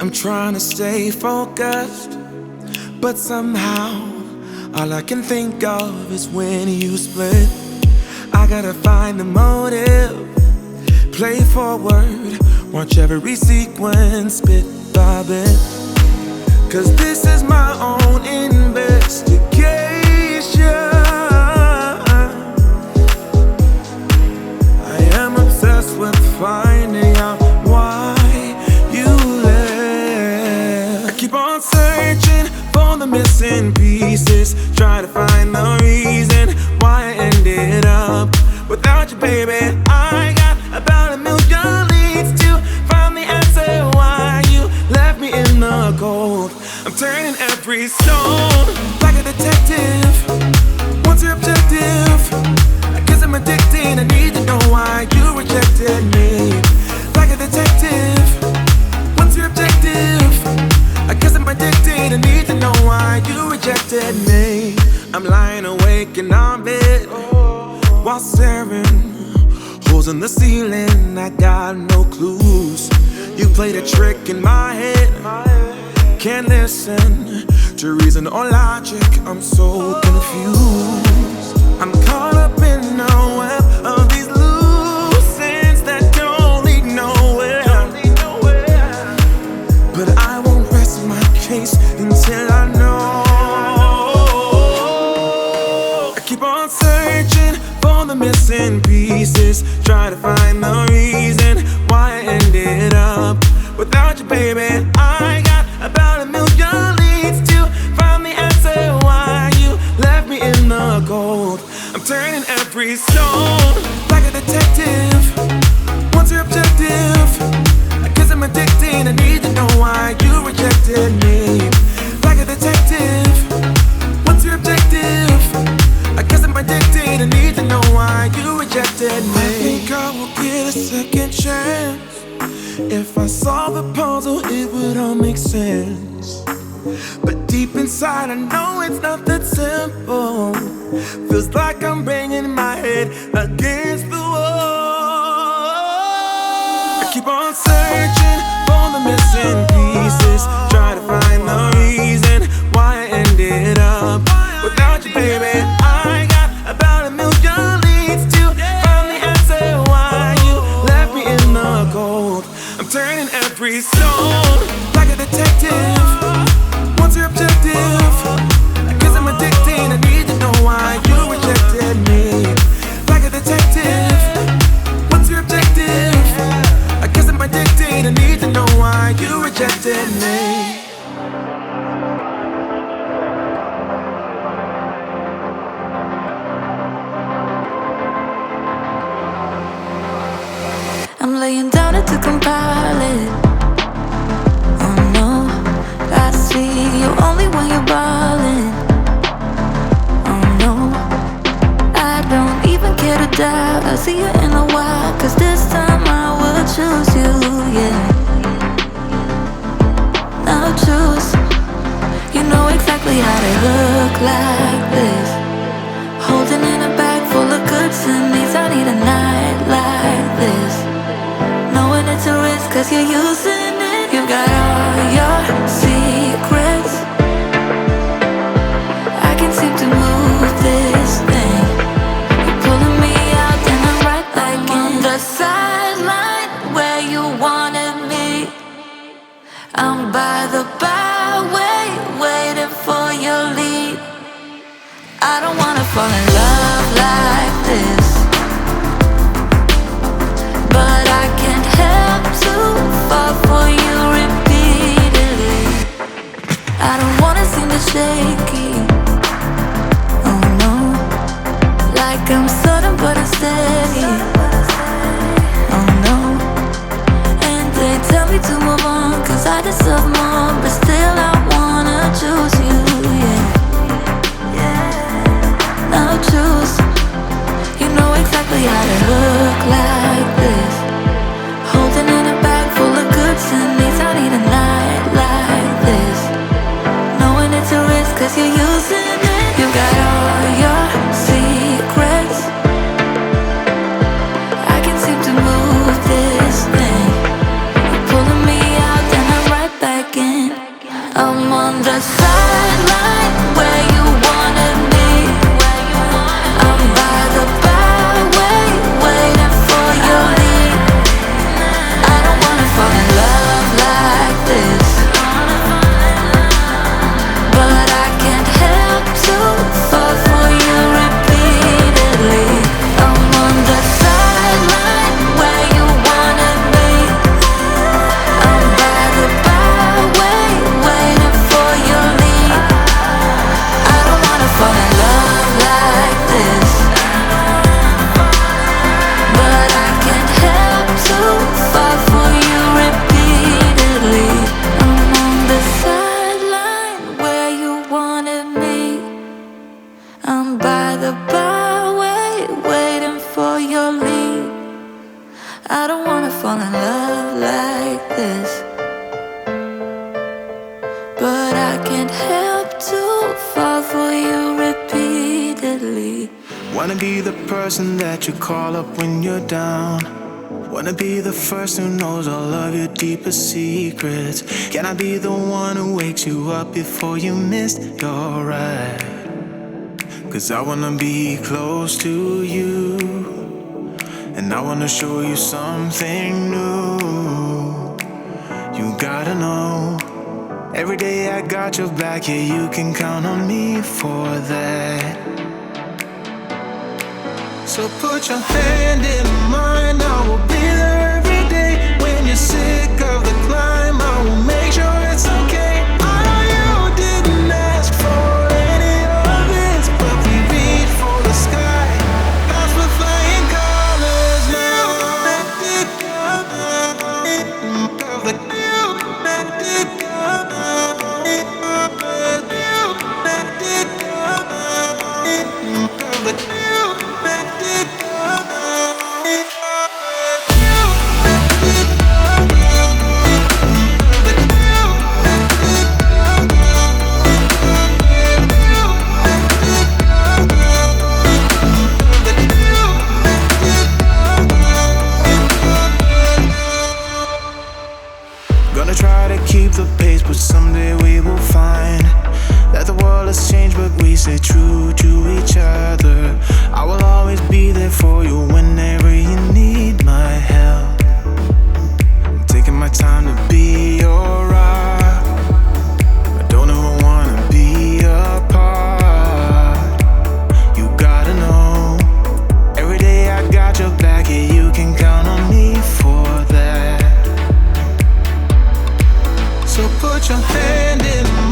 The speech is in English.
I'm trying to stay focused, but somehow all I can think of is when you split. I gotta find the motive, play forward, watch every sequence bit by bit. Cause this is my own investigation. I am obsessed with finding out why you left. I keep on searching for the missing pieces, try to find the reason why I ended up without you, baby. I got about a million leads to find the answer why you left me in the cold. I'm turning every stone like a detective. What's your objective? I guess I'm addicted. I need to know why you rejected me. Like a detective. What's your objective? I guess I'm addicted. I need to know why you rejected me. I'm lying awake in our bed while staring holes in the ceiling. I got no clues. You played a trick in my head. Can't listen to reason or logic. I'm so confused. I'm caught up in a web of these loose ends that don't lead nowhere. But I won't rest my case until I know. I keep on searching for the missing pieces, try to find the reason why I ended up without you, baby. I got about a million leads to find the answer why you left me in the cold. I'm turning every stone like a detective. What's your objective? I guess I'm addicted. I need to know why you rejected me. Like a detective. What's your objective? I guess I'm addicted. I need to know why you rejected me. I think I will get a second chance. If I solve the puzzle, it would all make sense. But deep inside, I know it's not that simple. Feels like I'm banging my head against the wall. I keep on searching for the missing pieces, try to find the reason why I ended up without you, baby. I got about a million leads to find the answer why you left me in the cold. I'm turning every stone like a detective. What's your objective? I guess I'm addicted. I need to know why you rejected me. Like a detective. What's your objective? I guess I'm addicted. I need to know why you rejected me. I'm laying down it to compile it. Oh no, I see you only when you're ballin'. Oh no, I don't even care to doubt. I'll see you in a while, cause this time I will choose you, yeah. Now choose. You know exactly how to look like this. Holding in a bag full of goods and needs. I need a night like this. Knowing it's a risk cause you're using it. You got all your secrets. I can't seem to move this thing. You're pulling me out and I'm right back in the sideline where you wanted me. I'm by the byway waiting for your lead. I don't wanna fall in love like this, but I can't help to fall for you repeatedly. I don't wanna seem to shaky. Oh no, like I'm sudden but I'm steady. Oh no, and they tell me to move on cause I deserve more, but still I wanna choose you, yeah. Now choose. I'm on the sideline where you wanted me. I'm by the byway, waiting for your lead. I don't wanna fall in love like this, but I can't help to fall for you repeatedly. I'm on the sideline where you wanted me. I'm by the byway, waiting for your lead. I don't wanna fall in love like this, but I can't help to fall for you repeatedly. I'm on the sideline where you wanted me. I'm by the byway, waiting for your lead. I don't wanna fall in love like this, but I can't help to fall for you repeatedly. Wanna be the person that you call up when you're down. Wanna be the first who knows all of your deepest secrets. Can I be the one who wakes you up before you missed your ride? 'Cause I wanna be close to you, and I wanna show you something new. You gotta know, every day I got your back, yeah, you can count on me for that. So put your hand in mine, I will be there every day. When you're sick of the climb, I will make sure it's okay. I know you didn't ask for any of this, but we reach for the sky. Cause we're flying colors now. Gonna try to keep the pace, but someday we will find that the world has changed, but we stay true to each other. I will always be there for you whenever you need my help. I'm taking my time to be your rock. I don't ever wanna be apart. You gotta know, every day I got your back, yeah, you can count on me for that. So put your hand in mine.